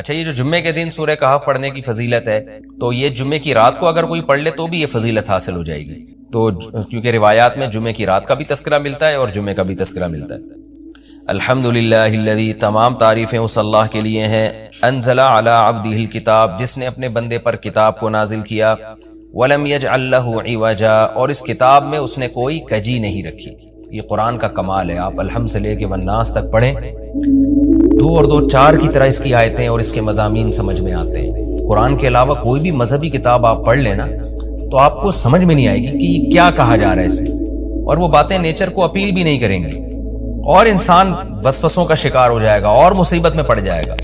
اچھا یہ جو جمعے کے دن سورہ کہف پڑھنے کی فضیلت ہے، تو یہ جمعے کی رات کو اگر کوئی پڑھ لے تو بھی یہ فضیلت حاصل ہو جائے گی، تو کیونکہ روایات میں جمعے کی رات کا بھی تذکرہ ملتا ہے اور جمعے کا بھی تذکرہ ملتا ہے۔ الحمدللہ الذی، تمام تعریفیں اس اللہ کے لیے ہیں، انزل علی عبدہ الکتاب، جس نے اپنے بندے پر کتاب کو نازل کیا، ولم یجعل لہ عوجا، اور اس کتاب میں اس نے کوئی کجی نہیں رکھی۔ یہ قرآن کا کمال ہے، آپ الحمد سے لے کے والناس تک پڑھیں، 2 اور 2 4 کی طرح اس کی آیتیں اور اس کے مضامین سمجھ میں آتے ہیں۔ قرآن کے علاوہ کوئی بھی مذہبی کتاب آپ پڑھ لینا تو آپ کو سمجھ میں نہیں آئے گی کہ یہ کیا کہا جا رہا ہے اس میں، اور وہ باتیں نیچر کو اپیل بھی نہیں کریں گی، اور انسان وسوسوں کا شکار ہو جائے گا اور مصیبت میں پڑ جائے گا۔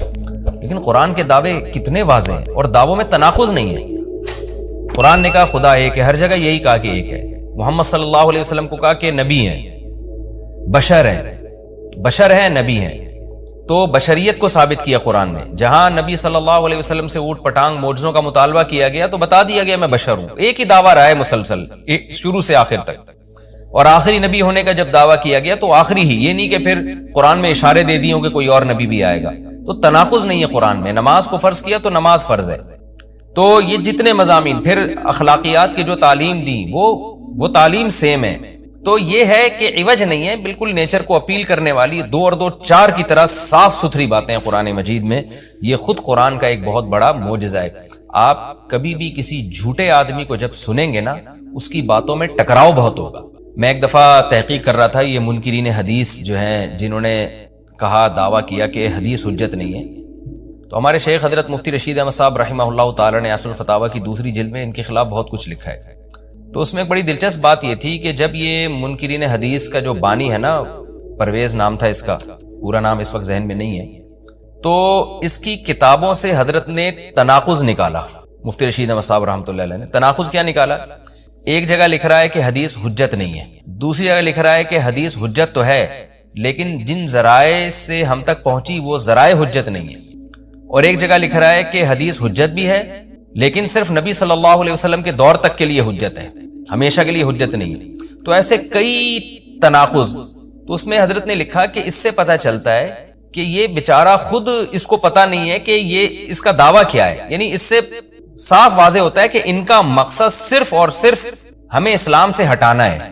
لیکن قرآن کے دعوے کتنے واضح ہیں، اور دعووں میں تناقض نہیں ہے۔ قرآن نے کہا خدا ایک ہے، ہر جگہ یہی کہا کہ ایک ہے۔ محمد صلی اللہ علیہ وسلم کو کہا کہ نبی ہیں، بشر ہیں، نبی ہیں، تو بشریت کو ثابت کیا قرآن نے۔ جہاں نبی صلی اللہ علیہ وسلم سے اوٹ پٹانگ معجزوں کا مطالبہ کیا گیا تو بتا دیا گیا میں بشر ہوں۔ ایک ہی دعویٰ رہا ہے مسلسل شروع سے آخر تک، اور آخری نبی ہونے کا جب دعویٰ کیا گیا تو آخری ہی، یہ نہیں کہ پھر قرآن میں اشارے دے دیے ہوں کہ کوئی اور نبی بھی آئے گا، تو تناقض نہیں ہے قرآن میں۔ نماز کو فرض کیا تو نماز فرض ہے، تو یہ جتنے مضامین، پھر اخلاقیات کی جو تعلیم دی وہ تعلیم سیم ہے۔ تو یہ ہے کہ عوج نہیں ہے، بالکل نیچر کو اپیل کرنے والی 2 اور 2 4 کی طرح صاف ستھری باتیں ہیں قرآن مجید میں۔ یہ خود قرآن کا ایک بہت بڑا معجزہ ہے۔ آپ کبھی بھی کسی جھوٹے آدمی کو جب سنیں گے نا، اس کی باتوں میں ٹکراؤ بہت ہوگا۔ میں ایک دفعہ تحقیق کر رہا تھا، یہ منکرین حدیث جو ہیں جنہوں نے کہا، دعویٰ کیا کہ حدیث حجت نہیں ہے، تو ہمارے شیخ حضرت مفتی رشید احمد صاحب رحمہ اللہ تعالی نے اصل الفتاوی کی 2 جلد میں ان کے خلاف بہت کچھ لکھا ہے۔ تو اس میں ایک بڑی دلچسپ بات یہ تھی کہ جب یہ منکرین حدیث کا جو بانی ہے نا، پرویز نام تھا اس کا، پورا نام اس وقت ذہن میں نہیں ہے، تو اس کی کتابوں سے حضرت نے تناقض نکالا۔ مفتی رشید احمد صاحب رحمۃ اللہ علیہ نے تناقض کیا نکالا؟ ایک جگہ لکھ رہا ہے کہ حدیث حجت نہیں ہے، دوسری جگہ لکھ رہا ہے کہ حدیث حجت تو ہے لیکن جن ذرائع سے ہم تک پہنچی وہ ذرائع حجت نہیں ہے، اور ایک جگہ لکھ رہا ہے کہ حدیث حجت بھی ہے لیکن صرف نبی صلی اللہ علیہ وسلم کے دور تک کے لیے حجت ہے، ہمیشہ کے لیے حجت نہیں ہے۔ تو ایسے کئی تناقض، تو اس میں حضرت نے لکھا کہ اس سے پتہ چلتا ہے کہ یہ بیچارہ خود اس کو پتہ نہیں ہے کہ یہ اس کا دعویٰ کیا ہے، یعنی اس سے صاف واضح ہوتا ہے کہ ان کا مقصد صرف اور صرف ہمیں اسلام سے ہٹانا ہے،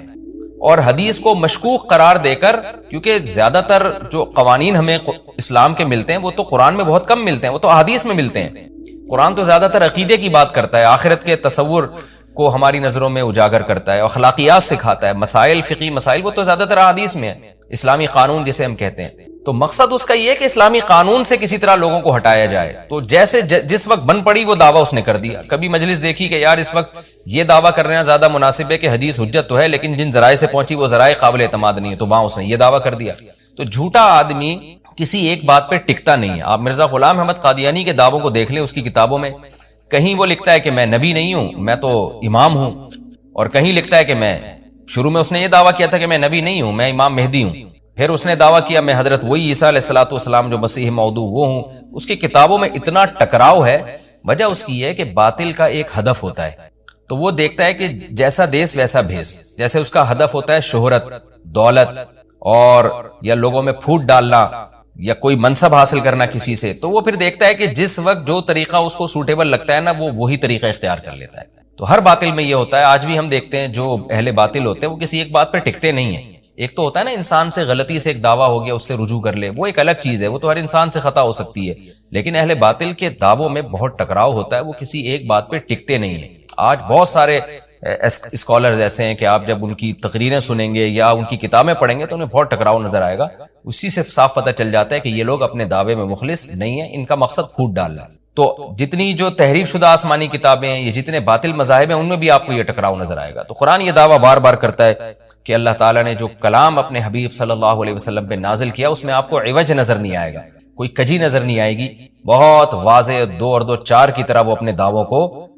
اور حدیث کو مشکوک قرار دے کر، کیونکہ زیادہ تر جو قوانین ہمیں اسلام کے ملتے ہیں وہ تو قرآن میں بہت کم ملتے ہیں، وہ تو احادیث میں ملتے ہیں۔ قرآن تو زیادہ تر عقیدے کی بات کرتا ہے، آخرت کے تصور کو ہماری نظروں میں اجاگر کرتا ہے، اخلاقیات سکھاتا ہے، مسائل، فقہی مسائل، وہ تو زیادہ تر احادیث میں ہے، اسلامی قانون جسے ہم کہتے ہیں۔ تو مقصد اس کا یہ ہے کہ اسلامی قانون سے کسی طرح لوگوں کو ہٹایا جائے۔ تو جیسے جس وقت بن پڑی وہ دعویٰ اس نے کر دیا۔ کبھی مجلس دیکھی کہ یار اس وقت یہ دعویٰ کرنا زیادہ مناسب ہے کہ حدیث حجت تو ہے لیکن جن ذرائع سے پہنچی وہ ذرائع قابل اعتماد نہیں ہے، تو وہاں اس نے یہ دعویٰ کر دیا۔ تو جھوٹا آدمی کسی ایک بات پہ ٹکتا نہیں ہے۔ آپ مرزا غلام احمد قادیانی کے دعووں کو دیکھ لیں، اس کی کتابوں میں کہیں وہ لکھتا ہے کہ میں نبی نہیں ہوں، میں تو امام ہوں، اور کہیں لکھتا ہے کہ میں، شروع میں اس نے یہ دعویٰ کیا تھا کہ میں نبی نہیں ہوں، میں امام مہدی ہوں، پھر اس نے دعویٰ کیا میں حضرت وہی عیسیٰ علیہ الصلوۃ والسلام جو مسیح موعود وہ ہوں۔ اس کی کتابوں میں اتنا ٹکراؤ ہے، وجہ اس کی ہے کہ باطل کا ایک ہدف ہوتا ہے، تو وہ دیکھتا ہے کہ جیسا دیس ویسا بھیس۔ جیسے اس کا ہدف ہوتا ہے شہرت، دولت، اور یا لوگوں میں پھوٹ ڈالنا یا کوئی منصب حاصل کرنا کسی سے، تو وہ پھر دیکھتا ہے کہ جس وقت جو طریقہ اس کو سوٹیبل لگتا ہے نا، وہ وہی طریقہ اختیار کر لیتا ہے۔ تو ہر باطل میں یہ ہوتا ہے۔ آج بھی ہم دیکھتے ہیں جو اہل باطل ہوتے ہیں وہ کسی ایک بات پہ ٹکتے نہیں ہیں۔ ایک تو ہوتا ہے نا انسان سے غلطی سے ایک دعویٰ ہو گیا، اس سے رجوع کر لے، وہ ایک الگ چیز ہے، وہ تو ہر انسان سے خطا ہو سکتی ہے، لیکن اہل باطل کے دعووں میں بہت ٹکراؤ ہوتا ہے، وہ کسی ایک بات پہ ٹکتے نہیں ہیں۔ آج بہت سارے اسکالرز ایسے ہیں کہ آپ جب ان کی تقریریں سنیں گے یا ان کی کتابیں پڑھیں گے تو انہیں بہت ٹکراؤ نظر آئے گا۔ اسی سے صاف پتہ چل جاتا ہے کہ یہ لوگ اپنے دعوے میں مخلص نہیں ہیں، ان کا مقصد پھوٹ ڈالنا ہے۔ تو جتنی جو تحریف شدہ آسمانی کتابیں ہیں، یہ جتنے باطل مذاہب ہیں، ان میں بھی آپ کو یہ ٹکراؤ نظر آئے گا۔ تو قرآن یہ دعویٰ بار بار کرتا ہے کہ اللہ تعالیٰ نے جو کلام اپنے حبیب صلی اللہ علیہ وسلم پہ نازل کیا، اس میں آپ کو عوج نظر نہیں آئے گا، کوئی کجی نظر نہیں آئے گی، بہت واضح 2 اور 2 4 کی طرح وہ اپنے دعووں کو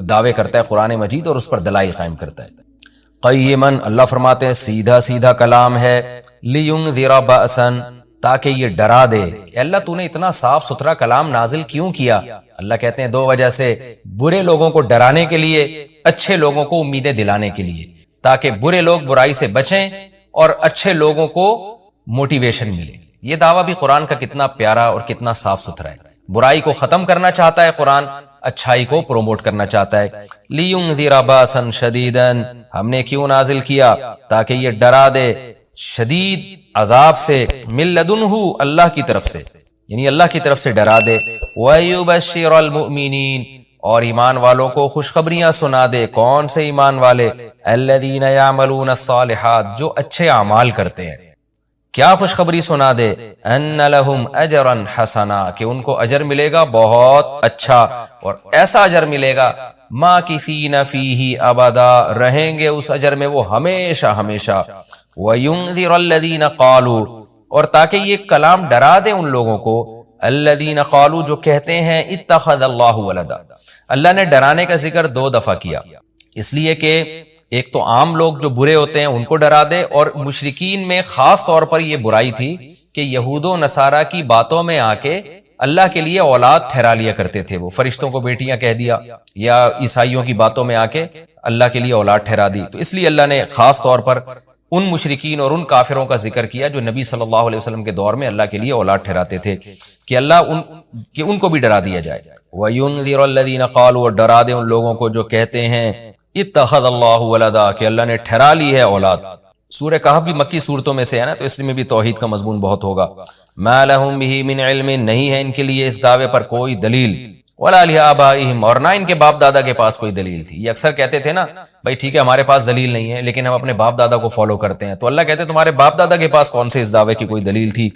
دعوے کرتا ہے قرآن مجید، اور اس پر دلائل قائم کرتا ہے۔ قیماً، اللہ فرماتے ہیں سیدھا سیدھا کلام ہے، لینذر بأسا، تاکہ یہ ڈرا دے۔ اللہ تو نے اتنا صاف ستھرا کلام نازل کیوں کیا؟ اللہ کہتے ہیں 2 وجہ سے، برے لوگوں کو ڈرانے کے لیے، اچھے لوگوں کو امیدیں دلانے کے لیے، تاکہ برے لوگ برائی سے بچیں اور اچھے لوگوں کو موٹیویشن ملے۔ یہ دعویٰ بھی قرآن کا کتنا پیارا اور کتنا صاف ستھرا ہے۔ برائی کو ختم کرنا چاہتا ہے قرآن، اچھائی کو پروموٹ کرنا چاہتا ہے۔ لِيُنذِرَ بَأْسًا شَدِيدًا، ہم نے کیوں نازل کیا؟ تاکہ یہ ڈرا دے شدید عذاب سے، مِن لَدُنْهُ، اللہ کی طرف سے، یعنی اللہ کی طرف سے ڈرا دے، وَيُبَشِّرَ الْمُؤْمِنِينَ، اور ایمان والوں کو خوشخبریاں سنا دے۔ کون سے ایمان والے؟ الذین یعملون الصالحات، جو اچھے اعمال کرتے ہیں۔ کیا خوشخبری سنا دے؟ ان لہم اجرا حسنا، کہ ان کو اجر ملے گا بہت اچھا، اور ایسا اجر ملے گا ماکثین فیہ ابدا، رہیں گے اس اجر میں وہ ہمیشہ ہمیشہ۔ وینذر الذین قالوا، اور تاکہ یہ کلام ڈرا دے ان لوگوں کو، الذین قالوا، جو کہتے ہیں اتخذ اللہ ولدا۔ اللہ نے ڈرانے کا ذکر 2 دفعہ کیا، اس لیے کہ ایک تو عام لوگ جو برے ہوتے ہیں ان کو ڈرا دے، اور مشرکین میں خاص طور پر یہ برائی تھی کہ یہود و نصارہ کی باتوں میں آ کے اللہ کے لیے اولاد ٹھہرا لیا کرتے تھے، وہ فرشتوں کو بیٹیاں کہہ دیا، یا عیسائیوں کی باتوں میں آ کے اللہ کے لیے اولاد ٹھہرا دی۔ تو اس لیے اللہ نے خاص طور پر ان مشرکین اور ان کافروں کا ذکر کیا جو نبی صلی اللہ علیہ وسلم کے دور میں اللہ کے لیے اولاد ٹھہراتے تھے، کہ ان کو بھی ڈرا دیا جائے۔ وَيُنذِرَ الَّذِينَ قَالُوا، اور ڈرا دے ان لوگوں کو جو کہتے ہیں اتخذ اللہ ولدا، کہ اللہ نے ٹھہرا لی ہے اولاد۔ سورہ کہف بھی مکی صورتوں میں سے ہے نا، تو اس میں بھی توحید کا مضمون بہت ہوگا۔ ما لہم بہ من علم، نہیں ہے ان کے لیے اس دعوے پر کوئی دلیل، ولا لآبائہم، اور نہ ان کے باپ دادا کے پاس کوئی دلیل تھی۔ یہ اکثر کہتے تھے نا بھائی ٹھیک ہے ہمارے پاس دلیل نہیں ہے لیکن ہم اپنے باپ دادا کو فالو کرتے ہیں، تو اللہ کہتے ہیں تمہارے باپ دادا کے پاس کون سے اس دعوے کی کوئی دلیل تھی؟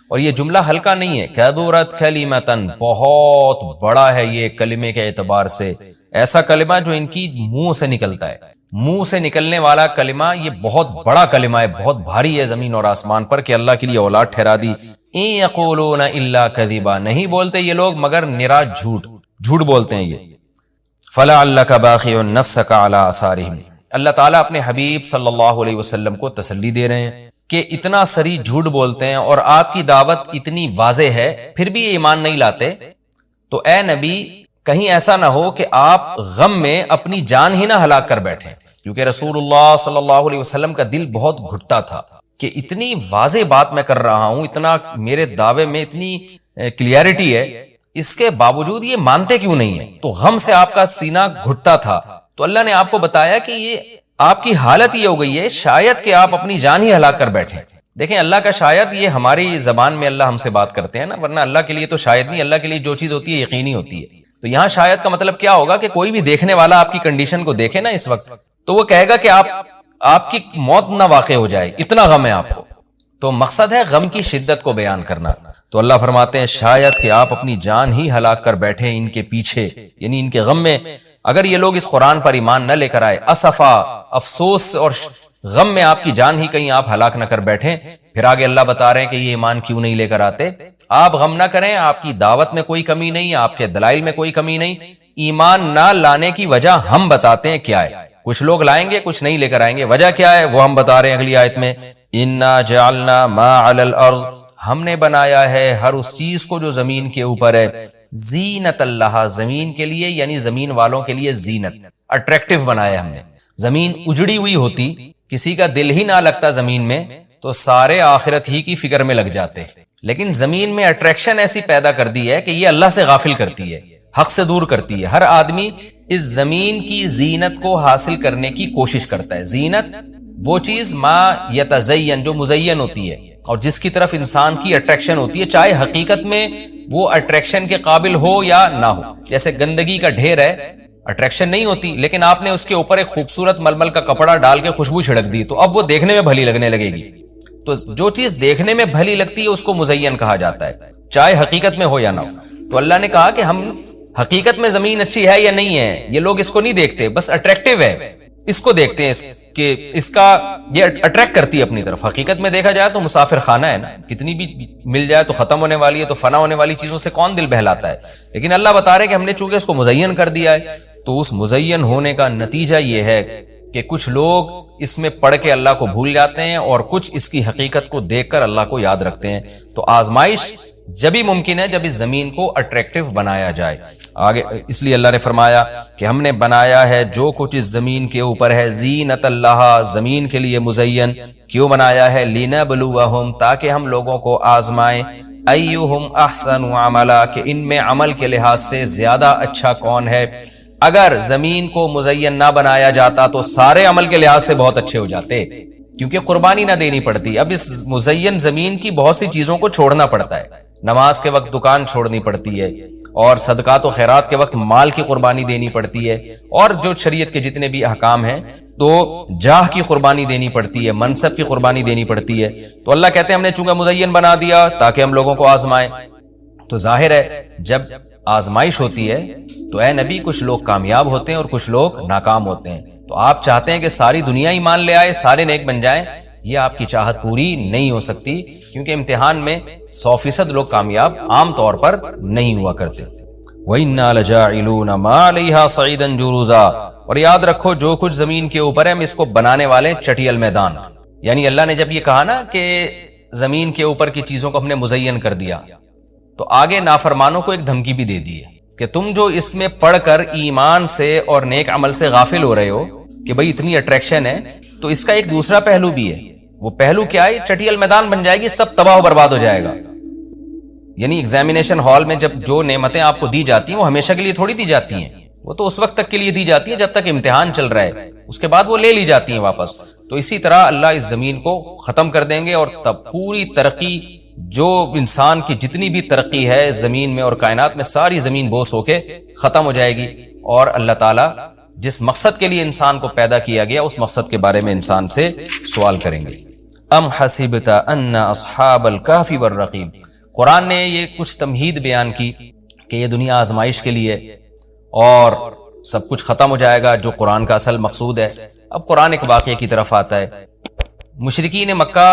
اور یہ جملہ ہلکا نہیں ہے، کبرت کلمۃ، بہت بڑا ہے یہ کلمے کے اعتبار سے، ایسا کلمہ جو ان کی منہ سے نکلتا ہے، منہ سے نکلنے والا کلمہ یہ بہت بڑا کلمہ ہے، بہت بھاری ہے زمین اور آسمان پر، کہ اللہ کے لیے اولاد ٹھہرا دی۔ ان یقولون الا کذبا، نہیں بولتے یہ لوگ مگر نرا جھوٹ بولتے ہیں یہ۔ فلعلک باخع نفسک علی آثارہم، اللہ تعالیٰ اپنے حبیب صلی اللہ علیہ وسلم کو تسلی دے رہے ہیں کہ اتنا سری جھوٹ بولتے ہیں اور آپ کی دعوت اتنی واضح ہے پھر بھی یہ ایمان نہیں لاتے، تو اے نبی کہیں ایسا نہ ہو کہ آپ غم میں اپنی جان ہی نہ ہلاک کر بیٹھیں، کیونکہ رسول اللہ صلی اللہ علیہ وسلم کا دل بہت گھٹتا تھا کہ اتنی واضح بات میں کر رہا ہوں، اتنا میرے دعوے میں اتنی کلیئرٹی ہے، اس کے باوجود یہ مانتے کیوں نہیں ہیں؟ تو غم سے آپ کا سینہ گھٹتا تھا، تو اللہ نے آپ کو بتایا کہ یہ آپ کی حالت یہ ہو گئی ہے شاید کہ آپ اپنی جان ہی ہلاک کر بیٹھیں۔ دیکھیں اللہ کا شاید یہ ہماری زبان میں اللہ ہم سے بات کرتے ہیں نا، ورنہ اللہ کے لیے تو شاید نہیں، اللہ کے لیے جو چیز ہوتی ہے یقینی ہوتی ہے۔ تو یہاں شاید کا مطلب کیا ہوگا کہ کوئی بھی دیکھنے والا آپ کی کنڈیشن کو دیکھے نا اس وقت، تو وہ کہے گا کہ آپ کی موت نہ واقع ہو جائے، اتنا غم ہے آپ کو۔ تو مقصد ہے غم کی شدت کو بیان کرنا۔ تو اللہ فرماتے ہیں شاید کہ آپ اپنی جان ہی ہلاک کر بیٹھیں ان کے پیچھے، یعنی ان کے غم میں، اگر یہ لوگ اس قرآن پر ایمان نہ لے کر آئے، اسفا، افسوس اور غم میں آپ کی جان ہی کہیں آپ ہلاک نہ کر بیٹھیں۔ پھر آگے اللہ بتا رہے ہیں کہ یہ ایمان کیوں نہیں لے کر آتے۔ آپ غم نہ کریں، آپ کی دعوت میں کوئی کمی نہیں، آپ کے دلائل میں کوئی کمی نہیں، ایمان نہ لانے کی وجہ ہم بتاتے ہیں کیا ہے۔ کچھ لوگ لائیں گے کچھ نہیں لے کر آئیں گے، وجہ کیا ہے وہ ہم بتا رہے ہیں اگلی آیت میں، انا جعلنا ما علی الارض، ہم نے بنایا ہے ہر اس چیز کو جو زمین کے اوپر ہے، زینت اللہ، زمین کے لیے یعنی زمین والوں کے لیے زینت، اٹریکٹیو بنایا ہم نے۔ زمین اجڑی ہوئی ہوتی، کسی کا دل ہی نہ لگتا زمین میں، تو سارے آخرت ہی کی فکر میں لگ جاتے، لیکن زمین میں اٹریکشن ایسی پیدا کر دی ہے کہ یہ اللہ سے غافل کرتی ہے، حق سے دور کرتی ہے۔ ہر آدمی اس زمین کی زینت کو حاصل کرنے کی کوشش کرتا ہے۔ زینت وہ چیز ما یتزین، جو مزین ہوتی ہے اور جس کی طرف انسان کی اٹریکشن ہوتی ہے، چاہے حقیقت میں وہ اٹریکشن کے قابل ہو یا نہ ہو۔ جیسے گندگی کا ڈھیر ہے، اٹریکشن نہیں ہوتی، لیکن آپ نے اس کے اوپر ایک خوبصورت ململ کا کپڑا ڈال کے خوشبو چھڑک دی تو اب وہ دیکھنے میں بھلی لگنے لگے گی۔ تو جو چیز دیکھنے میں بھلی لگتی ہے اس کو مزین کہا جاتا ہے، چاہے حقیقت میں ہو یا نہ ہو۔ تو اللہ نے کہا کہ ہم حقیقت میں زمین اچھی ہے یا نہیں ہے یہ لوگ اس کو نہیں دیکھتے، بس اٹریکٹیو ہے اس کو دیکھتے ہیں کہ اس کا یہ اٹریکٹ کرتی ہے اپنی طرف۔ حقیقت میں دیکھا جائے تو مسافر خانہ ہے نا، کتنی بھی مل جائے تو ختم ہونے والی ہے، تو فنا ہونے والی چیزوں سے کون دل بہلاتا ہے، لیکن اللہ بتا رہے کہ ہم نے چونکہ اس کو مزین کر دیا ہے، تو اس مزین ہونے کا نتیجہ یہ ہے کہ کچھ لوگ اس میں پڑھ کے اللہ کو بھول جاتے ہیں اور کچھ اس کی حقیقت کو دیکھ کر اللہ کو یاد رکھتے ہیں۔ تو آزمائش جبھی ممکن ہے جب اس زمین کو اٹریکٹیو بنایا جائے۔ آگے اس لیے اللہ نے فرمایا کہ ہم نے بنایا ہے جو کچھ اس زمین کے اوپر ہے، زینت اللہ، زمین کے لیے مزین۔ کیوں بنایا ہے؟ لنبلوہم، تاکہ ہم لوگوں کو آزمائیں، ایہم احسن عملا، کہ ان میں عمل کے لحاظ سے زیادہ اچھا کون ہے۔ اگر زمین کو مزین نہ بنایا جاتا تو سارے عمل کے لحاظ سے بہت اچھے ہو جاتے، کیونکہ قربانی نہ دینی پڑتی۔ اب اس مزین زمین کی بہت سی چیزوں کو چھوڑنا پڑتا ہے، نماز کے وقت دکان چھوڑنی پڑتی ہے، اور صدقات و خیرات کے وقت مال کی قربانی دینی پڑتی ہے، اور جو شریعت کے جتنے بھی احکام ہیں تو جاہ کی قربانی دینی پڑتی ہے، منصب کی قربانی دینی پڑتی ہے۔ تو اللہ کہتے ہیں ہم نے چونکہ مزین بنا دیا تاکہ ہم لوگوں کو آزمائیں۔ تو ظاہر ہے جب آزمائش ہوتی ہے تو اے نبی کچھ لوگ کامیاب ہوتے ہیں اور کچھ لوگ ناکام ہوتے ہیں، تو آپ چاہتے ہیں کہ ساری دنیا ایمان لے آئے، سارے نیک بن جائیں، یہ آپ کی چاہت پوری نہیں ہو سکتی، کیونکہ امتحان میں 100% لوگ کامیاب عام طور پر نہیں ہوا کرتے۔ وَإِنَّا لَجَاعِلُونَ مَا عَلَيْهَا صَعِيدًا جُرُوزًا، اور یاد رکھو جو کچھ زمین کے اوپر ہے ہم اس کو بنانے والے چٹیل میدان۔ یعنی اللہ نے جب یہ کہا نا کہ زمین کے اوپر کی چیزوں کو ہم نے مزین کر دیا، تو آگے نافرمانوں کو ایک دھمکی بھی دے دی ہے کہ تم جو اس میں پڑھ کر ایمان سے اور نیک عمل سے غافل ہو رہے ہو کہ بھئی اتنی اٹریکشن ہے، تو اس کا ایک دوسرا پہلو بھی ہے۔ وہ پہلو کیا ہے؟ چٹیل میدان بن جائے گی، سب تباہ و برباد ہو جائے گا۔ یعنی ایگزامینیشن ہال میں جب جو نعمتیں آپ کو دی جاتی ہیں وہ ہمیشہ کے لیے تھوڑی دی جاتی ہیں، وہ تو اس وقت تک کے لیے دی جاتی ہیں جب تک امتحان چل رہا ہے، اس کے بعد وہ لے لی جاتی ہیں واپس۔ تو اسی طرح اللہ اس زمین کو ختم کر دیں گے، اور تب پوری ترقی، جو انسان کی جتنی بھی ترقی ہے زمین میں اور کائنات میں، ساری زمین بوس ہو کے ختم ہو جائے گی، اور اللہ تعالیٰ جس مقصد کے لیے انسان کو پیدا کیا گیا اس مقصد کے بارے میں انسان سے سوال کریں گے۔ ام حسبت ان اصحاب الکہف والرقیم، قرآن نے یہ کچھ تمہید بیان کی کہ یہ دنیا آزمائش کے لیے اور سب کچھ ختم ہو جائے گا، جو قرآن کا اصل مقصود ہے۔ اب قرآن ایک واقعے کی طرف آتا ہے۔ مشرکین مکہ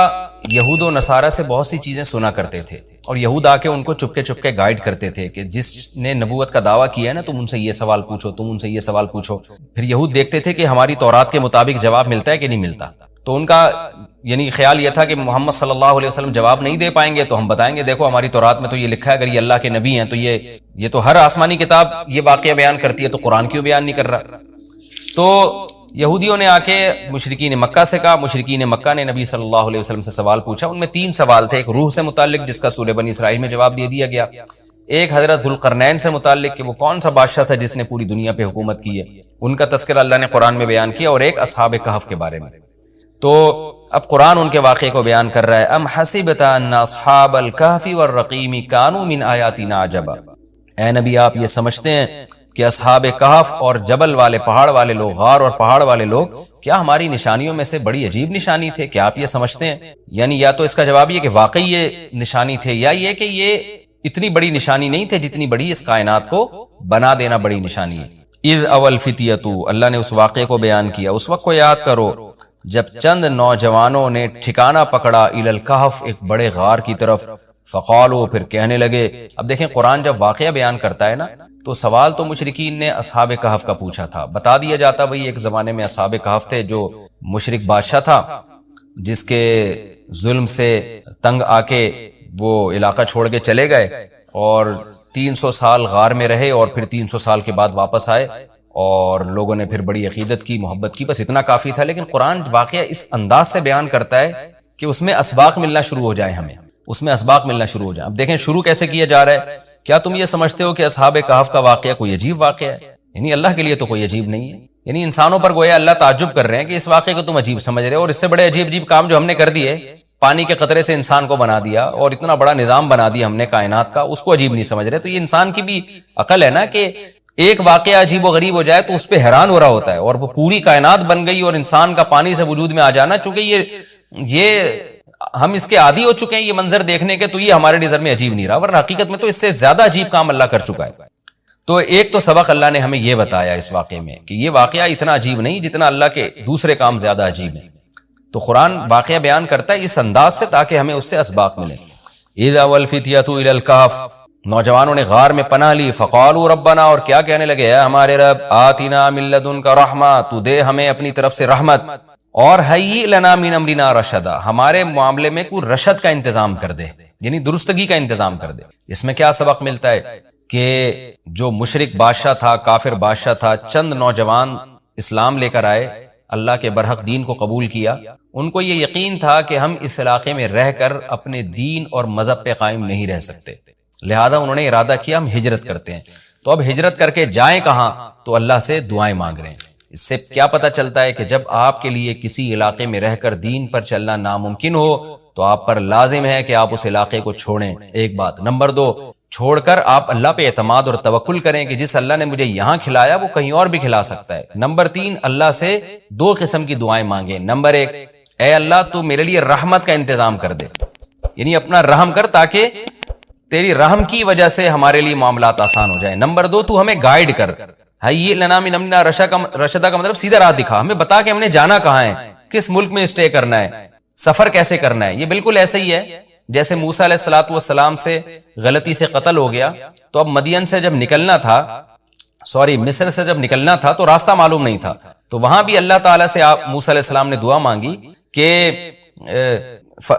یہود و نصارہ سے بہت سی چیزیں سنا کرتے تھے، اور یہود آ کے ان کو چپکے چپکے گائیڈ کرتے تھے کہ جس نے نبوت کا دعویٰ کیا ہے نا، تم ان سے یہ سوال پوچھو، تم ان سے یہ سوال پوچھو۔ پھر یہود دیکھتے تھے کہ ہماری تورات کے مطابق جواب ملتا ہے کہ نہیں ملتا، تو ان کا یعنی خیال یہ تھا کہ محمد صلی اللہ علیہ وسلم جواب نہیں دے پائیں گے تو ہم بتائیں گے دیکھو ہماری تورات میں تو یہ لکھا ہے، اگر یہ اللہ کے نبی ہیں تو یہ تو ہر آسمانی کتاب یہ واقعہ بیان کرتی ہے، تو قرآن کیوں بیان نہیں کر رہا؟ تو یہودیوں نے آ کے مشرکین مکہ سے کہا، مشرکین مکہ نے نبی صلی اللہ علیہ وسلم سے سوال پوچھا۔ ان میں 3 سوال تھے، ایک روح سے متعلق جس کا سورہ بنی اسرائیل میں جواب دے دیا گیا، ایک حضرت ذوالقرنین سے متعلق کہ وہ کون سا بادشاہ تھا جس نے پوری دنیا پہ حکومت کی ہے، ان کا تذکرہ اللہ نے قرآن میں بیان کیا، اور ایک اصحاب کہف کے بارے میں۔ تو اب قرآن ان کے واقعے کو بیان کر رہا ہے۔ ام حسبت ان اصحاب الکہف والرقیم کانوا من آیاتنا عجبا، اے نبی آپ یہ سمجھتے ہیں کہ اصحاب کہف اور جبل والے پہاڑ والے لوگ، غار اور پہاڑ والے لوگ کیا ہماری نشانیوں میں سے بڑی عجیب نشانی تھے؟ کیا آپ یہ سمجھتے ہیں؟ یعنی یا تو اس کا جواب یہ کہ واقعی یہ نشانی تھے، یا یہ کہ یہ اتنی بڑی نشانی نہیں تھے جتنی بڑی اس کائنات کو بنا دینا بڑی نشانی ہے۔ اذ اول فتیتو، اللہ نے اس واقعے کو بیان کیا، اس وقت کو یاد کرو جب چند نوجوانوں نے ٹھکانہ پکڑا الی الکہف، ایک بڑے غار کی طرف، فقالو، پھر کہنے لگے۔ اب دیکھیں قرآن جب واقعہ بیان کرتا ہے نا تو سوال تو مشرکین نے اصحاب کہف کا پوچھا تھا، بتا دیا جاتا بھئی ایک زمانے میں اصحاب کہف تھے جو مشرک بادشاہ تھا جس کے ظلم سے تنگ آ کے وہ علاقہ چھوڑ کے چلے گئے، اور 300 سال غار میں رہے، اور پھر 300 سال کے بعد واپس آئے اور لوگوں نے پھر بڑی عقیدت کی، محبت کی، بس اتنا کافی تھا۔ لیکن قرآن واقعہ اس انداز سے بیان کرتا ہے کہ اس میں اسباق ملنا شروع ہو جائے، ہمیں اس میں اسباق ملنا شروع ہو جائے۔ اب دیکھیں شروع کیسے کیا جا رہا ہے۔ کیا تم یہ سمجھتے ہو کہ اصحاب کہف کا واقعہ کوئی عجیب واقعہ ہے؟ یعنی اللہ کے لیے تو کوئی عجیب نہیں ہے، یعنی انسانوں پر گویا اللہ تعجب کر رہے ہیں کہ اس واقعے کو تم عجیب سمجھ رہے ہو، اور اس سے بڑے عجیب عجیب کام جو ہم نے کر دیے، پانی کے قطرے سے انسان کو بنا دیا اور اتنا بڑا نظام بنا دیا ہم نے کائنات کا، اس کو عجیب نہیں سمجھ رہے۔ تو یہ انسان کی بھی عقل ہے نا کہ ایک واقعہ عجیب و غریب ہو جائے تو اس پہ حیران ہو رہا ہوتا ہے، اور وہ پوری کائنات بن گئی اور انسان کا پانی سے وجود میں آ جانا، چونکہ یہ ہم اس کے عادی ہو چکے ہیں یہ منظر دیکھنے کے، تو یہ ہمارے نظر میں عجیب نہیں رہا، ورنہ حقیقت میں تو اس سے زیادہ عجیب کام اللہ کر چکا ہے۔ تو ایک تو سبق اللہ نے ہمیں یہ بتایا اس واقعے میں کہ یہ واقعہ اتنا عجیب نہیں جتنا اللہ کے دوسرے کام زیادہ عجیب ہیں۔ تو قرآن واقعہ بیان کرتا ہے اس انداز سے تاکہ ہمیں اس سے اسباق ملیں۔ اذا والفتیۃ الی الکہف، نوجوانوں نے غار میں پناہ لی، فقالوا ربنا، اور کیا کہنے لگے، اے ہمارے رب، آتنا من لدنک رحمہ، تو دے ہمیں اپنی طرف سے رحمت، اور ہیئ لنا من امرنا رشدا، ہمارے معاملے میں کوئی رشد کا انتظام کر دے، یعنی درستگی کا انتظام کر دے۔ اس میں کیا سبق ملتا ہے کہ جو مشرک بادشاہ تھا، کافر بادشاہ تھا، چند نوجوان اسلام لے کر آئے اللہ کے برحق دین کو قبول کیا، ان کو یہ یقین تھا کہ ہم اس علاقے میں رہ کر اپنے دین اور مذہب پہ قائم نہیں رہ سکتے، لہذا انہوں نے ارادہ کیا ہم ہجرت کرتے ہیں۔ تو اب ہجرت کر کے جائیں کہاں؟ تو اللہ سے دعائیں مانگ رہے ہیں۔ اس سے کیا پتہ چلتا ہے کہ جب آپ کے لیے کسی علاقے میں رہ کر دین پر چلنا ناممکن ہو تو آپ پر لازم ہے کہ آپ اس علاقے کو چھوڑیں، ایک بات۔ نمبر 2، چھوڑ کر آپ اللہ پہ اعتماد اور توکل کریں کہ جس اللہ نے مجھے یہاں کھلایا وہ کہیں اور بھی کھلا سکتا ہے۔ نمبر 3، اللہ سے 2 قسم کی دعائیں مانگیں۔ نمبر 1، اے اللہ تو میرے لیے رحمت کا انتظام کر دے، یعنی اپنا رحم کر تاکہ تیری رحم کی وجہ سے ہمارے لیے معاملات آسان ہو جائیں۔ نمبر 2، تو ہمیں گائیڈ کر، ہی لنا من امرنا رشدا کا مطلب سیدھا راہ دکھا، ہمیں بتا کہ ہم نے جانا کہاں ہے، کس ملک میں اسٹے کرنا ہے، سفر کیسے کرنا ہے۔ یہ بالکل ایسے ہی ہے جیسے موسیٰ علیہ السلام سے غلطی سے قتل ہو گیا، تو اب مدین سے جب نکلنا تھا، مصر سے جب نکلنا تھا تو راستہ معلوم نہیں تھا، تو وہاں بھی اللہ تعالیٰ سے موسیٰ علیہ السلام نے دعا مانگی کہ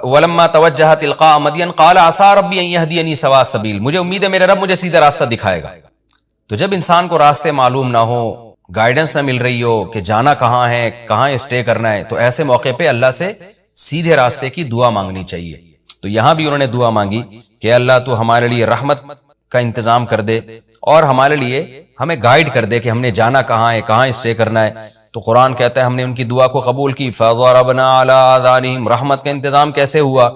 وَلَمَّا تَوَجَّهَ تِلْقَاءَ مَدْيَنَ قَالَ عَسَىٰ رَبِّي أَن يَهْدِيَنِي سَوَاءَ السَّبِيلِ، مجھے امید ہے میرا رب مجھے سیدھا راستہ دکھائے گا۔ تو جب انسان کو راستے معلوم نہ ہو، گائیڈنس نہ مل رہی ہو کہ جانا کہاں ہے، کہاں اسٹے کرنا ہے، تو ایسے موقع پہ اللہ سے سیدھے راستے کی دعا مانگنی چاہیے۔ تو یہاں بھی انہوں نے دعا مانگی کہ اللہ تو ہمارے لیے رحمت کا انتظام کر دے اور ہمارے لیے ہمیں گائیڈ کر دے کہ ہم نے جانا کہاں ہے، کہاں اسٹے کرنا ہے۔ تو قرآن کہتا ہے ہم نے ان کی دعا کو قبول کی، فَضَرَبْنَا عَلَىٰ آذَانِهِمْ، رحمت کا انتظام کیسے ہوا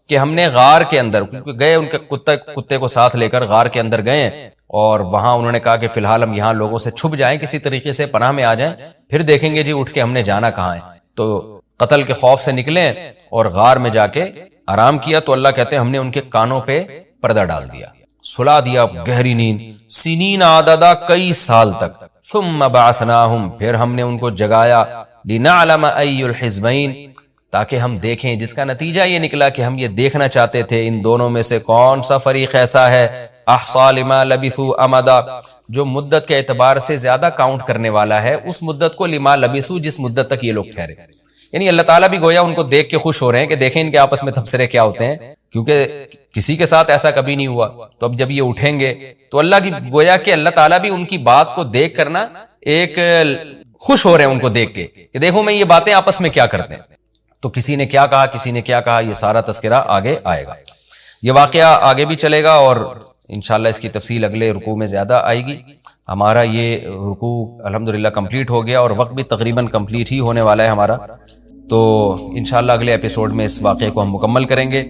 کہ ہم نے غار کے اندر گئے، ان کے کتے کو ساتھ لے کر غار کے اندر گئے، اور وہاں انہوں نے کہا کہ فی الحال ہم یہاں لوگوں سے چھپ جائیں، کسی طریقے سے پناہ میں آ جائیں، پھر دیکھیں گے جی اٹھ کے ہم نے جانا کہاں ہے۔ تو قتل کے خوف سے نکلیں اور غار میں جا کے آرام کیا، تو اللہ کہتے ہیں ہم نے ان کے کانوں پہ پردہ ڈال دیا، سلا دیا گہری نیند، سنین عددا، کئی سال تک، ثم بعثناہم، پھر ہم نے ان کو جگایا، لنعلم ای الحزبین، تاکہ ہم دیکھیں، جس کا نتیجہ یہ نکلا کہ ہم یہ دیکھنا چاہتے تھے ان دونوں میں سے کون سا فریق ایسا ہے احصیٰ لما لبثوا امدا، جو مدت کے اعتبار سے زیادہ کاؤنٹ کرنے والا ہے اس مدت کو، لما لبثوا، جس مدت تک یہ لوگ ٹھہرے۔ یعنی اللہ تعالیٰ بھی گویا ان کو دیکھ کے خوش ہو رہے ہیں کہ دیکھیں ان کے آپس میں تبصرے کیا ہوتے ہیں، کیونکہ کسی کے ساتھ ایسا کبھی نہیں ہوا۔ تو اب جب یہ اٹھیں گے تو اللہ کی گویا کہ اللہ تعالیٰ بھی ان کی بات کو دیکھ کرنا ایک خوش ہو رہے ہیں ان کو دیکھ کے کہ دیکھو میں یہ باتیں آپس میں کیا کرتے ہیں۔ تو کسی نے کیا کہا، کسی نے کیا کہا، یہ سارا تذکرہ آگے آئے گا۔ یہ واقعہ آگے بھی چلے گا اور انشاءاللہ اس کی تفصیل اگلے رکوع میں زیادہ آئے گی۔ ہمارا یہ رکوع الحمدللہ کمپلیٹ ہو گیا اور وقت بھی تقریباً کمپلیٹ ہی ہونے والا ہے ہمارا، تو انشاءاللہ اگلے ایپیسوڈ میں اس واقعے کو ہم مکمل کریں گے۔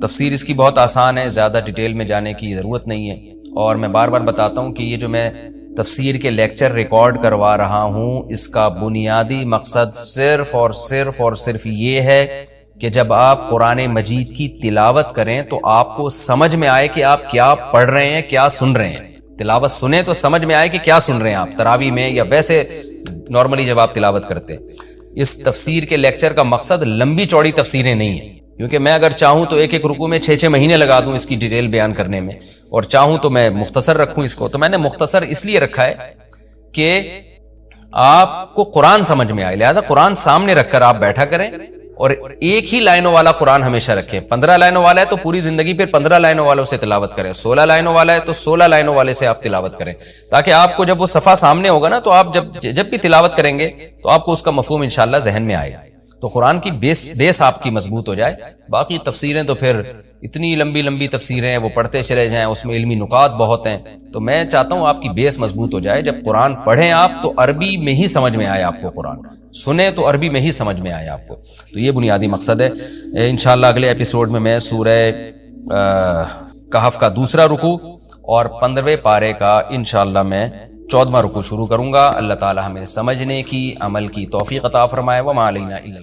تفسیر اس کی بہت آسان ہے، زیادہ ڈیٹیل میں جانے کی ضرورت نہیں ہے، اور میں بار بار بتاتا ہوں کہ یہ جو میں تفسیر کے لیکچر ریکارڈ کروا رہا ہوں، اس کا بنیادی مقصد صرف یہ ہے کہ جب آپ قرآن مجید کی تلاوت کریں تو آپ کو سمجھ میں آئے کہ آپ کیا پڑھ رہے ہیں، کیا سن رہے ہیں۔ تلاوت سنیں تو سمجھ میں آئے کہ کیا سن رہے ہیں آپ، تراویح میں یا ویسے نارملی جب آپ تلاوت کرتے ہیں۔ اس تفسیر کے لیکچر کا مقصد لمبی چوڑی تفسیریں نہیں ہیں، کیونکہ میں اگر چاہوں تو ایک رکوع میں 6 مہینے لگا دوں اس کی ڈیٹیل بیان کرنے میں، اور چاہوں تو میں مختصر رکھوں اس کو۔ تو میں نے مختصر اس لیے رکھا ہے کہ آپ کو قرآن سمجھ میں آئے، لہذا قرآن سامنے رکھ کر آپ بیٹھا کریں اور ایک ہی لائنوں والا قرآن ہمیشہ رکھیں۔ 15 لائنوں والا ہے تو پوری زندگی پھر 15 لائنوں والوں سے تلاوت کریں، 16 لائنوں والا ہے تو 16 لائنوں والے سے آپ تلاوت کریں، تاکہ آپ کو جب وہ صفحہ سامنے ہوگا نا تو آپ جب بھی تلاوت کریں گے تو آپ کو اس کا مفہوم انشاءاللہ ذہن میں آئے گا، تو قرآن کی بیس آپ کی مضبوط ہو جائے۔ باقی تفسیریں تو پھر اتنی لمبی تفسیریں ہیں، وہ پڑھتے چلے جائیں، اس میں علمی نکات بہت ہیں، تو میں چاہتا ہوں آپ کی بیس مضبوط ہو جائے۔ جب قرآن پڑھیں آپ تو عربی میں ہی سمجھ میں آئے آپ کو، قرآن سنیں تو عربی میں ہی سمجھ میں آئے آپ کو، تو یہ بنیادی مقصد ہے۔ انشاءاللہ اگلے ایپیسوڈ میں میں سورہ کہف کا دوسرا رکوع اور 15ویں پارے کا انشاءاللہ میں 14واں رکوع شروع کروں گا۔ اللہ تعالی ہمیں سمجھنے کی، عمل کی توفیق عطا فرمائے۔ وما علینا الا